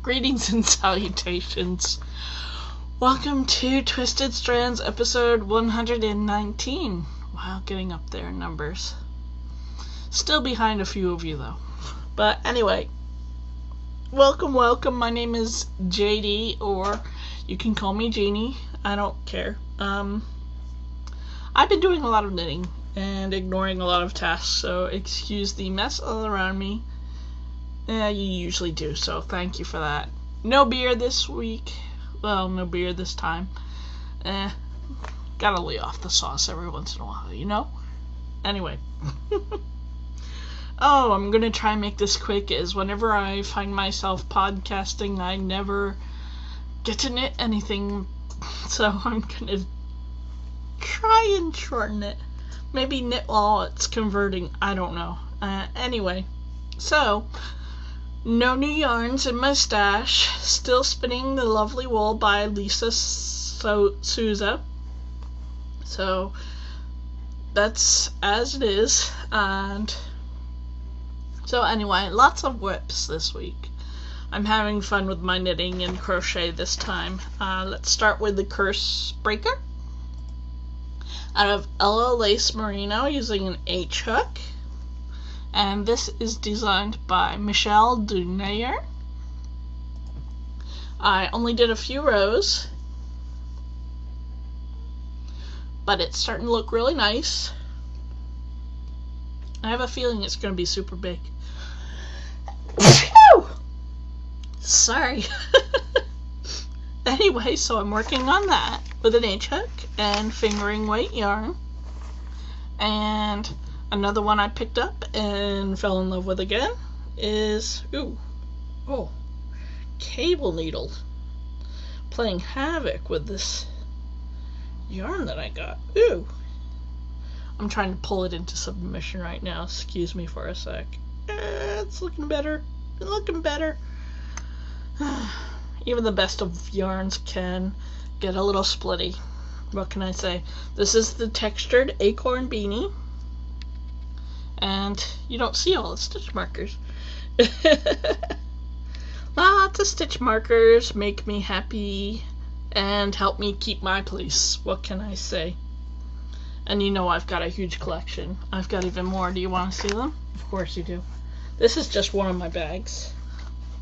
Greetings and salutations. Welcome to Twisted Strands episode 119. Wow, getting up there in numbers. Still behind a few of you though. But anyway, welcome. My name is JD, or you can call me Jeannie. I don't care. I've been doing a lot of knitting and ignoring a lot of tasks, so excuse the mess all around me. Yeah, you usually do, so thank you for that. No beer this week. Well, no beer this time. Gotta lay off the sauce every once in a while, you know? Anyway. Oh, I'm gonna try and make this quick, as whenever I find myself podcasting, I never get to knit anything, so I'm gonna try and shorten it. Maybe knit while it's converting, I don't know. Anyway, so no new yarns in my stash. Still spinning the lovely wool by Lisa Souza. So that's as it is. And so anyway, lots of whips this week. I'm having fun with my knitting and crochet this time. Let's start with the Curse Breaker out of Ella Lace Merino using an H hook. And this is designed by Michelle Dunayer. I only did a few rows, but it's starting to look really nice. I have a feeling it's going to be super big. Sorry. Anyway, so I'm working on that with an H hook and fingering weight yarn. And another one I picked up and fell in love with again is, cable needle. Playing havoc with this yarn that I got. I'm trying to pull it into submission right now. Excuse me for a sec. It's looking better. Even the best of yarns can get a little splitty. What can I say? This is the textured acorn beanie. And you don't see all the stitch markers. Lots of stitch markers make me happy and help me keep my place. What can I say? And you know I've got a huge collection. I've got even more. Do you want to see them? Of course you do. This is just one of my bags.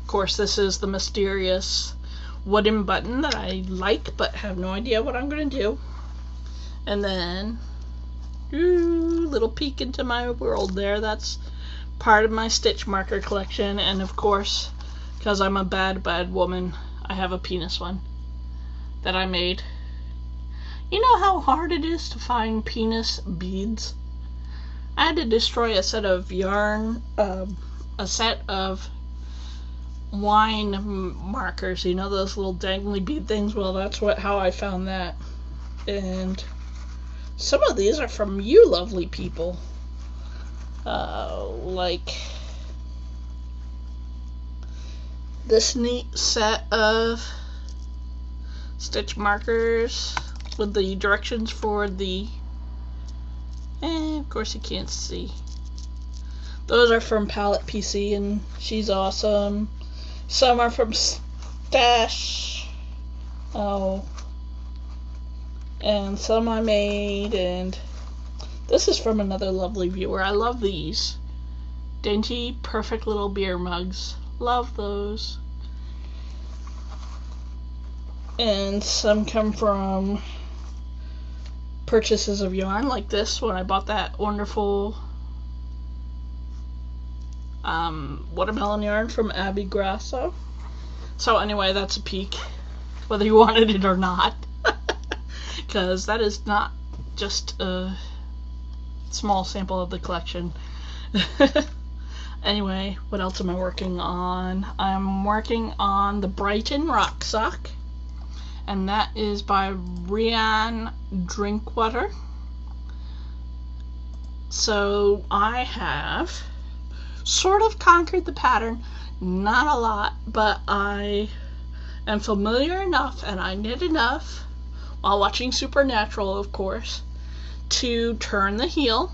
Of course, this is the mysterious wooden button that I like but have no idea what I'm going to do. And then little peek into my world there. That's part of my stitch marker collection. And of course, because I'm a bad woman, I have a penis one that I made. You know how hard it is to find penis beads? I had to destroy a set of yarn, a set of wine markers, you know, those little dangly bead things. Well, that's how I found that. And some of these are from you lovely people. Like this neat set of stitch markers with the directions for the, of course you can't see. Those are from Palette PC and she's awesome. Some are from Stash. And some I made, and this is from another lovely viewer. I love these. Dainty, perfect little beer mugs. Love those. And some come from purchases of yarn, like this, when I bought that wonderful watermelon yarn from Abby Grasso. So anyway, that's a peek, whether you wanted it or not. Because that is not just a small sample of the collection. Anyway, what else am I working on? I'm working on the Brighton Rock Sock, and that is by Rianne Drinkwater. So I have sort of conquered the pattern, not a lot, but I am familiar enough and I knit enough while watching Supernatural, of course, to turn the heel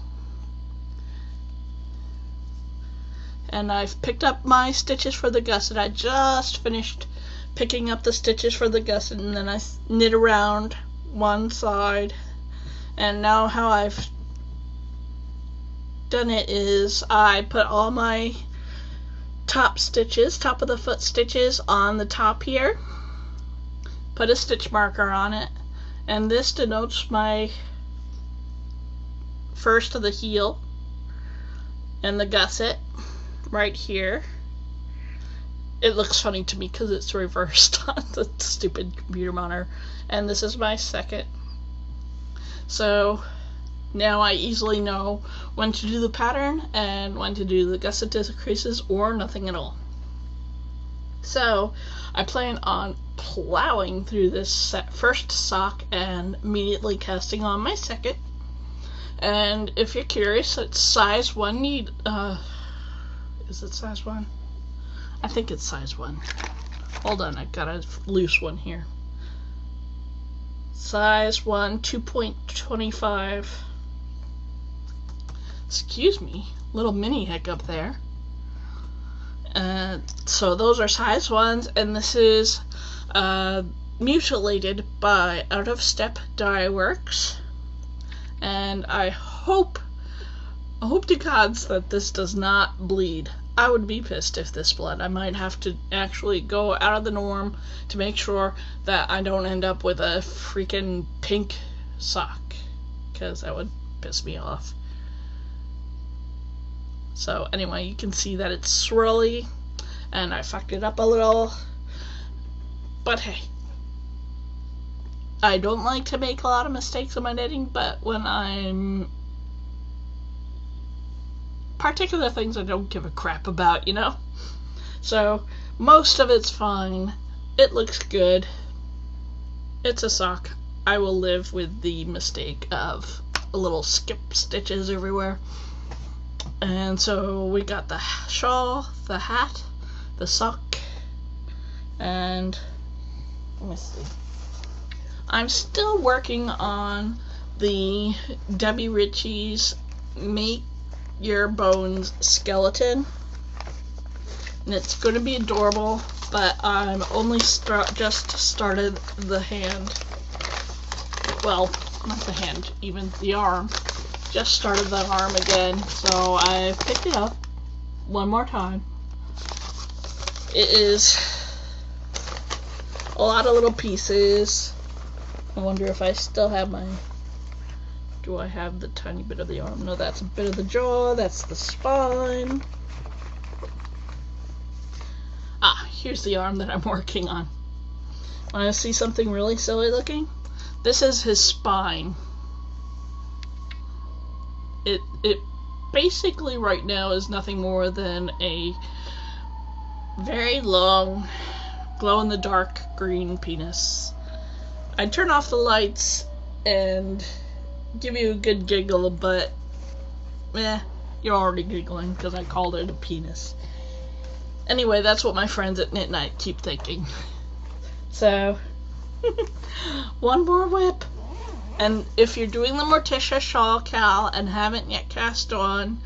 And I've picked up my stitches for the gusset. I just finished picking up the stitches for the gusset, and then I knit around one side. And now how I've done it is I put all my top of the foot stitches on the top here, put a stitch marker on it, and this denotes my first of the heel and the gusset right here. It looks funny to me because it's reversed on the stupid computer monitor. And this is my second. So now I easily know when to do the pattern and when to do the gusset decreases or nothing at all. So I plan on plowing through this first sock and immediately casting on my second. And if you're curious, it's size 1 need. Is it size 1? I think it's size 1. Hold on, I got a loose one here. Size 1, 2.25. Excuse me, little mini hiccup there. So those are size 1s, and this is mutilated by Out of Step Dye Works. And I hope to gods that this does not bleed. I would be pissed if this bled. I might have to actually go out of the norm to make sure that I don't end up with a freaking pink sock, because that would piss me off. So anyway, you can see that it's swirly, and I fucked it up a little, but hey. I don't like to make a lot of mistakes in my knitting, but when I'm particular things I don't give a crap about, you know? So most of it's fine. It looks good. It's a sock. I will live with the mistake of a little skip stitches everywhere. And so we got the shawl, the hat, the sock, and let me see. I'm still working on the Debbie Ritchie's Make Your Bones skeleton, and it's going to be adorable, but I'm only just started the hand. Well, not the hand, even the arm. Just started the arm again, so I picked it up one more time. It is a lot of little pieces. I wonder if I still have my... Do I have the tiny bit of the arm? No, that's a bit of the jaw. That's the spine. Ah, here's the arm that I'm working on. Want to see something really silly looking? This is his spine. It basically right now is nothing more than a very long glow-in-the-dark green penis. I'd turn off the lights and give you a good giggle, but you're already giggling because I called it a penis. Anyway, that's what my friends at Knit Night keep thinking. So, one more whip. And if you're doing the Morticia shawl cal and haven't yet cast on,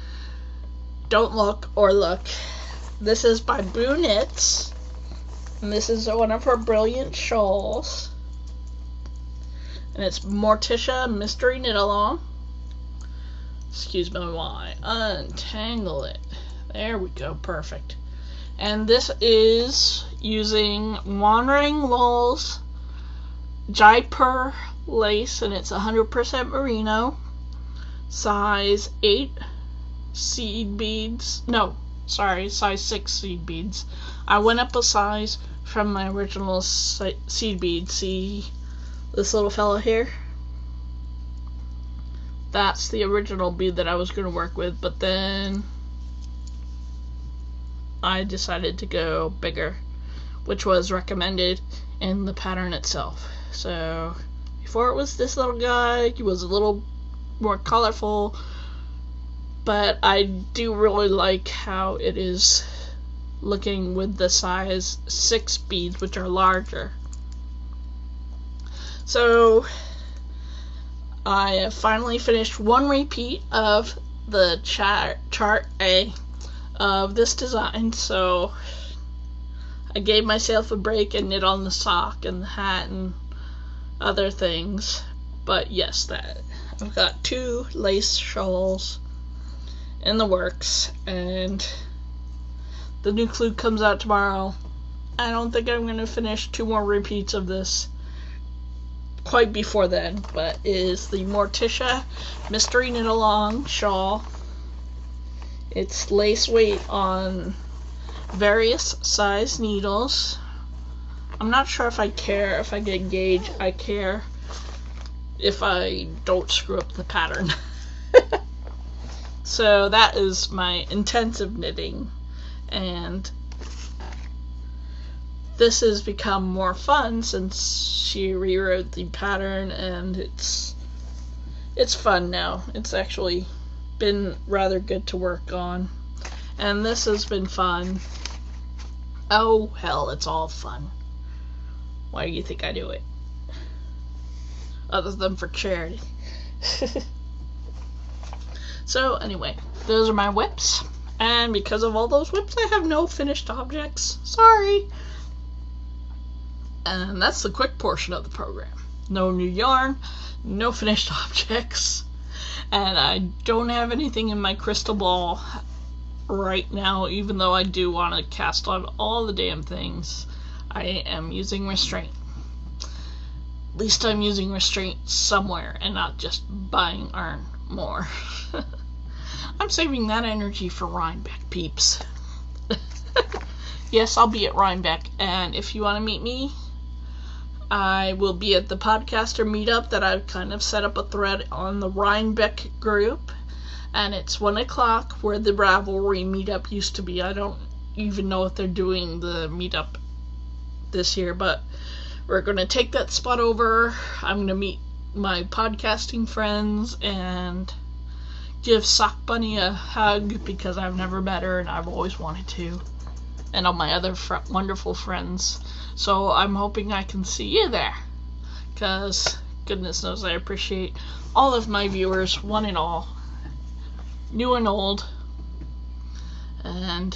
don't look or look. This is by Boo Knits, and this is one of her brilliant shawls. And it's Morticia Mystery Knit Along. Excuse me while I untangle it. There we go, perfect. And this is using Wandering Lulls Jaipur lace, and it's 100% merino, size 8 seed beads. No, sorry, size 6 seed beads. I went up a size from my original seed bead. See this little fella here? That's the original bead that I was going to work with, but then I decided to go bigger, which was recommended in the pattern itself. So before it was this little guy, he was a little more colorful, but I do really like how it is looking with the size 6 beads, which are larger. So I have finally finished one repeat of the chart A. of this design, so I gave myself a break and knit on the sock and the hat and other things. But yes, that I've got 2 lace shawls in the works, and the new clue comes out tomorrow. I don't think I'm going to finish 2 more repeats of this quite before then, but is the Morticia Mystery Knit Along shawl. It's lace weight on various size needles. I'm not sure if I care if I get gauge. I care if I don't screw up the pattern. So that is my intensive knitting, and this has become more fun since she rewrote the pattern, and it's fun now. It's actually been rather good to work on, and this has been fun. Oh hell, it's all fun. Why do you think I do it? Other than for charity. So anyway, those are my whips, and because of all those whips I have no finished objects. Sorry. And that's the quick portion of the program. No new yarn, no finished objects, and I don't have anything in my crystal ball right now, even though I do want to cast on all the damn things. I am using restraint. At least I'm using restraint somewhere and not just buying yarn more. I'm saving that energy for Rhinebeck, peeps. Yes, I'll be at Rhinebeck, and if you want to meet me, I will be at the podcaster meetup that I've kind of set up a thread on the Rhinebeck group, and it's 1 o'clock where the Ravelry meetup used to be. I don't even know if they're doing the meetup this year, but we're going to take that spot over. I'm going to meet my podcasting friends and give Sock Bunny a hug because I've never met her and I've always wanted to, and all my other wonderful friends. So I'm hoping I can see you there, because goodness knows I appreciate all of my viewers, one and all, new and old. And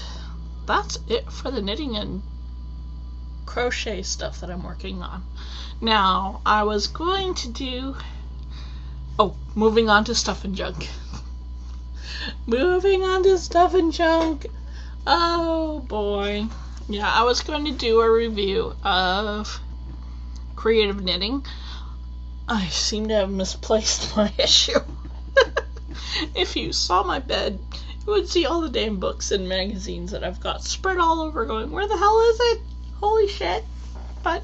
that's it for the knitting and crochet stuff that I'm working on. Now, I was going to do... Oh, moving on to stuff and junk. Moving on to stuff and junk. Oh boy. Yeah, I was going to do a review of creative knitting. I seem to have misplaced my issue. If you saw my bed, you would see all the damn books and magazines that I've got spread all over going, where the hell is it? Holy shit. But,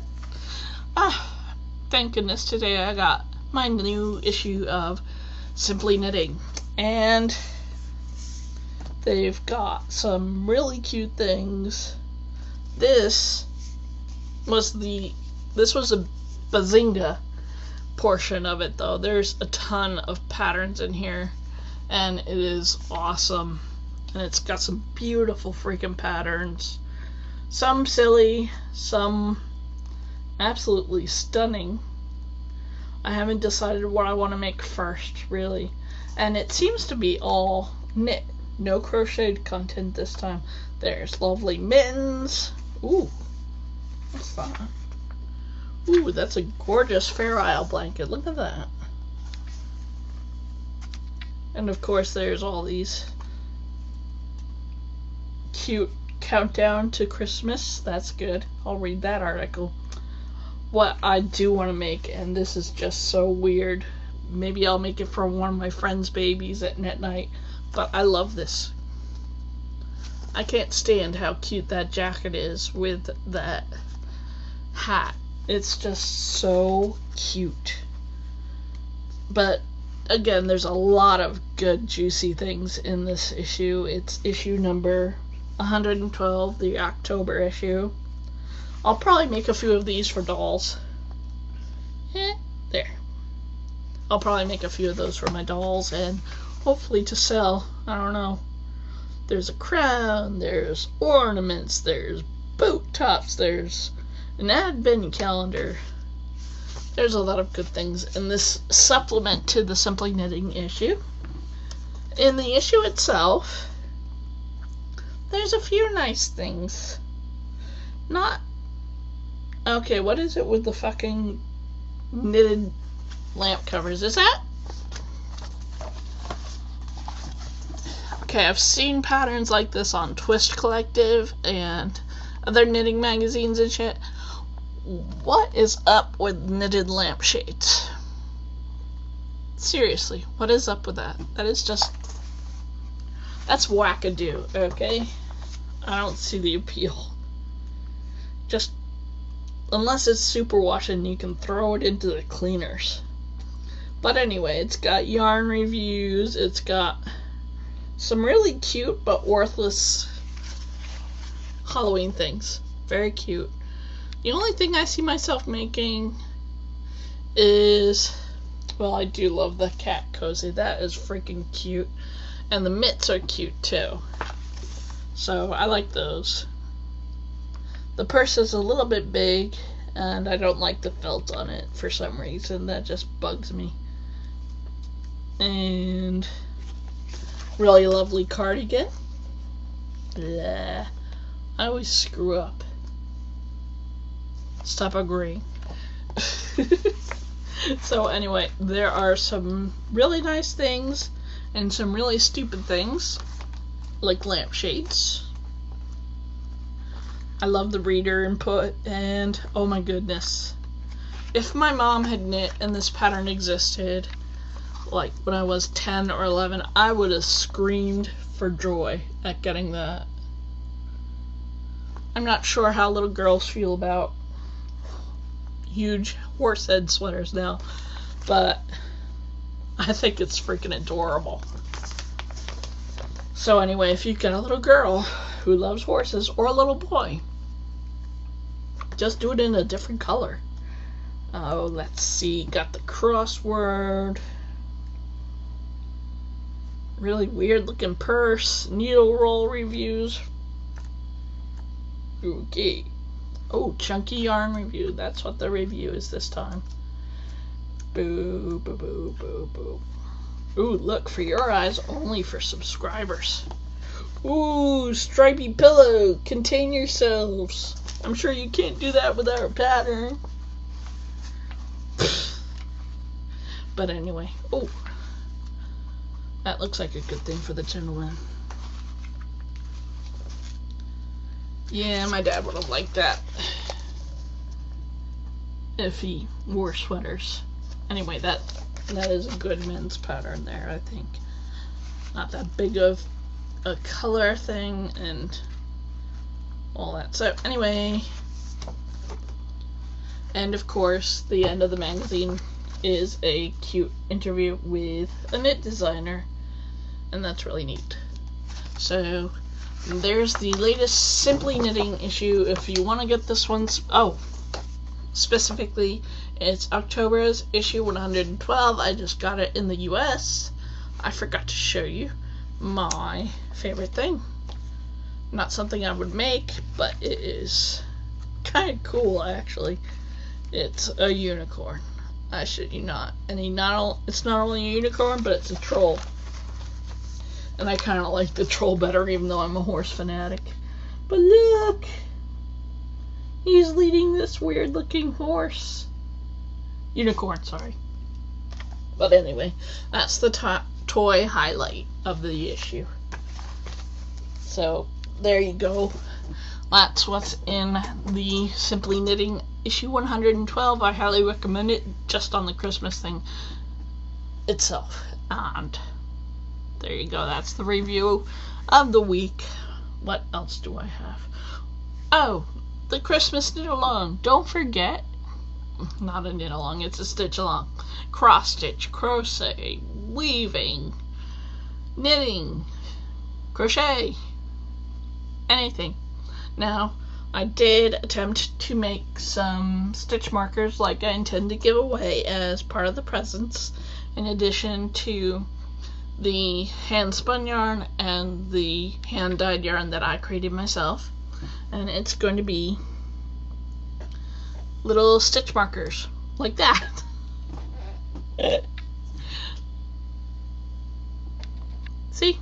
thank goodness today I got my new issue of Simply Knitting. And they've got some really cute things. This was a Bazinga portion of it, though. There's a ton of patterns in here, and it is awesome. And it's got some beautiful freaking patterns. Some silly, some absolutely stunning. I haven't decided what I want to make first, really. And it seems to be all knit. No crocheted content this time. There's lovely mittens. Ooh, what's that? Ooh, that's a gorgeous Fair Isle blanket. Look at that. And of course there's all these cute countdown to Christmas. That's good. I'll read that article. What I do want to make, and this is just so weird, maybe I'll make it for one of my friend's babies at knit night, but I love this. I can't stand how cute that jacket is with that hat. It's just so cute. But again, there's a lot of good juicy things in this issue. It's issue number 112, the October issue. I'll probably make a few of these for dolls. There. I'll probably make a few of those for my dolls and hopefully to sell. I don't know. There's a crown, there's ornaments, there's boot tops, there's an advent calendar. There's a lot of good things in this supplement to the Simply Knitting issue. In the issue itself, there's a few nice things. Not... Okay, what is it with the fucking knitted lamp covers? Is that... Okay, I've seen patterns like this on Twist Collective and other knitting magazines and shit. What is up with knitted lampshades? Seriously, what is up with that? That is just... That's wackadoo, okay? I don't see the appeal. Just... Unless it's superwash and you can throw it into the cleaners. But anyway, it's got yarn reviews, it's got some really cute but worthless Halloween things. Very cute. The only thing I see myself making is... Well, I do love the cat cozy. That is freaking cute. And the mitts are cute too. So I like those. The purse is a little bit big, and I don't like the felt on it for some reason. That just bugs me. And really lovely cardigan. Blah. I always screw up. Stop agreeing. So anyway, there are some really nice things and some really stupid things, like lampshades. I love the reader input, and oh my goodness, if my mom had knit and this pattern existed, like when I was 10 or 11, I would have screamed for joy at getting that. I'm not sure how little girls feel about huge horse head sweaters now, but I think it's freaking adorable. So anyway, if you've got a little girl who loves horses, or a little boy, just do it in a different color. Oh, let's see, got the crossword, really weird looking purse, needle roll reviews. Okay. Oh, chunky yarn review. That's what the review is this time. Boo, boo, boo, boo, boo. Ooh, look, for your eyes, only for subscribers. Ooh, stripy pillow. Contain yourselves. I'm sure you can't do that with our pattern. But anyway. Oh, that looks like a good thing for the gentleman. Yeah, my dad would have liked that if he wore sweaters. Anyway, that is a good men's pattern there, I think. Not that big of a color thing and all that. So anyway, and of course, the end of the magazine is a cute interview with a knit designer, and that's really neat. So there's the latest Simply Knitting issue. If you want to get this one, specifically, it's October's issue 112. I just got it in the US. I forgot to show you my favorite thing. Not something I would make, but it is kind of cool, actually. It's a unicorn. I shit you not. And it's not only a unicorn, but it's a troll. And I kind of like the troll better, even though I'm a horse fanatic. But look! He's leading this weird-looking horse. Unicorn, sorry. But anyway, that's the toy highlight of the issue. So, there you go. That's what's in the Simply Knitting issue 112. I highly recommend it, just on the Christmas thing itself. And there you go, that's the review of the week. What else do I have? Oh, the Christmas knit along. Don't forget, not a knit along, it's a stitch along. Cross stitch, crochet, weaving, knitting, crochet, anything. Now, I did attempt to make some stitch markers like I intend to give away as part of the presents, in addition to the hand spun yarn and the hand dyed yarn that I created myself. And it's going to be little stitch markers like that. See?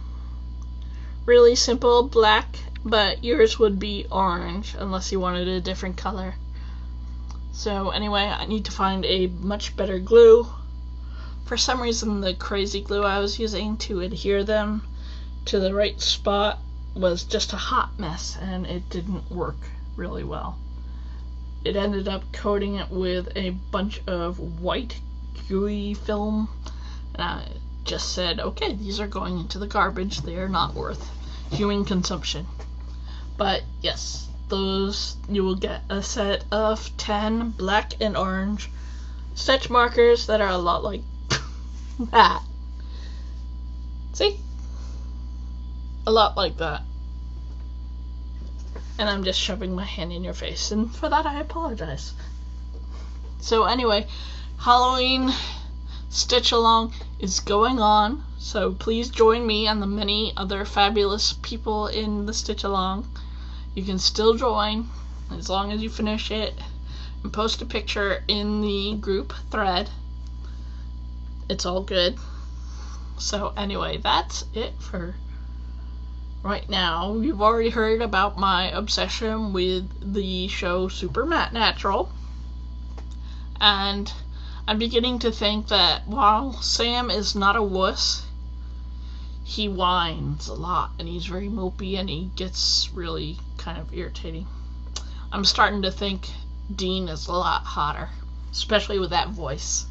Really simple black but yours would be orange unless you wanted a different color. So anyway, I need to find a much better glue. For some reason, the crazy glue I was using to adhere them to the right spot was just a hot mess, and it didn't work really well. It ended up coating it with a bunch of white gooey film, and I just said, okay, these are going into the garbage. They are not worth human consumption. But yes, those, you will get a set of 10 black and orange stitch markers that are a lot like that. See? A lot like that. And I'm just shoving my hand in your face, and for that I apologize. So anyway, Halloween Stitch Along is going on, so please join me and the many other fabulous people in the Stitch Along. You can still join as long as you finish it and post a picture in the group thread. It's all good. So anyway, that's it for right now. You've already heard about my obsession with the show Super Matte Natural, and I'm beginning to think that while Sam is not a wuss, he whines a lot, and he's very mopey, and he gets really kind of irritating. I'm starting to think Dean is a lot hotter, especially with that voice.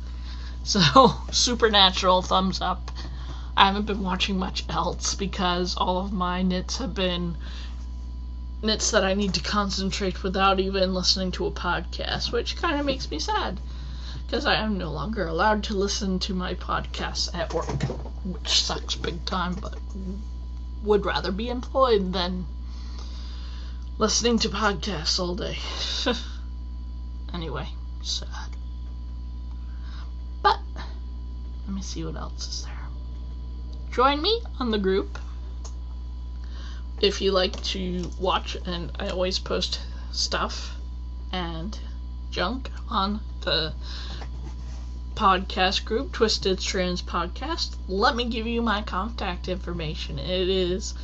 So, Supernatural, thumbs up. I haven't been watching much else because all of my knits have been knits that I need to concentrate without even listening to a podcast, which kind of makes me sad because I am no longer allowed to listen to my podcasts at work, which sucks big time, but would rather be employed than listening to podcasts all day. Anyway, sad. But let me see what else is there. Join me on the group if you like to watch, and I always post stuff and junk on the podcast group, Twisted Strands Podcast. Let me give you my contact information. It is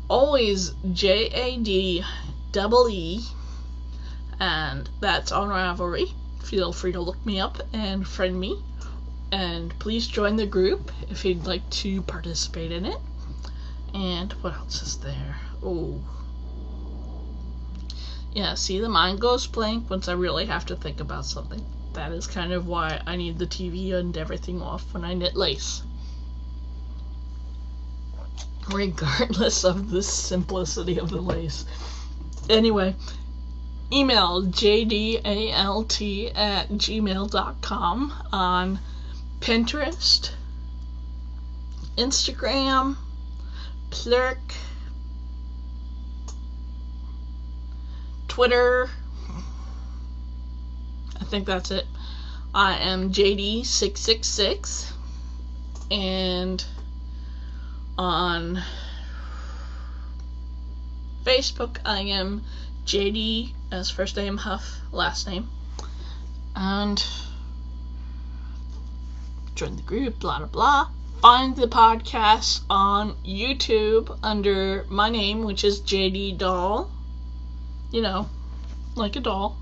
always JADEE, and that's on Ravelry. Feel free to look me up and friend me. And please join the group if you'd like to participate in it. And what else is there? Oh. Yeah, see, the mind goes blank once I really have to think about something. That is kind of why I need the TV and everything off when I knit lace. Regardless of the simplicity of the lace. Anyway, email jdalt@gmail.com on Pinterest, Instagram, Plurk, Twitter. I think that's it. I am JD666, and on Facebook I am JD as first name, Huff, last name, and join the group, blah blah blah. Find the podcast on YouTube under my name, which is JD Doll. You know, like a doll.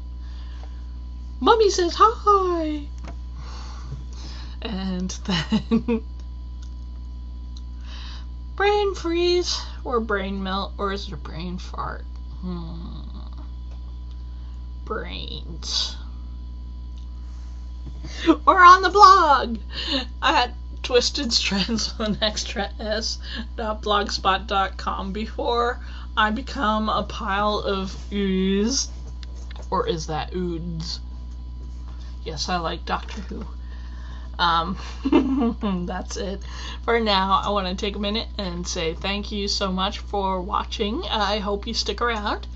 Mummy says hi! And then brain freeze, or brain melt, or is it a brain fart? Brains. Or on the blog at twistedstrands.blogspot.com before I become a pile of ooze. Or is that oods? Yes, I like Doctor Who. That's it for now. I want to take a minute and say thank you so much for watching. I hope you stick around,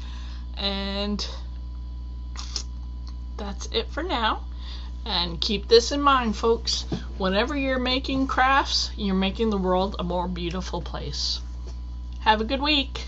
and that's it for now. And keep this in mind, folks. Whenever you're making crafts, you're making the world a more beautiful place. Have a good week.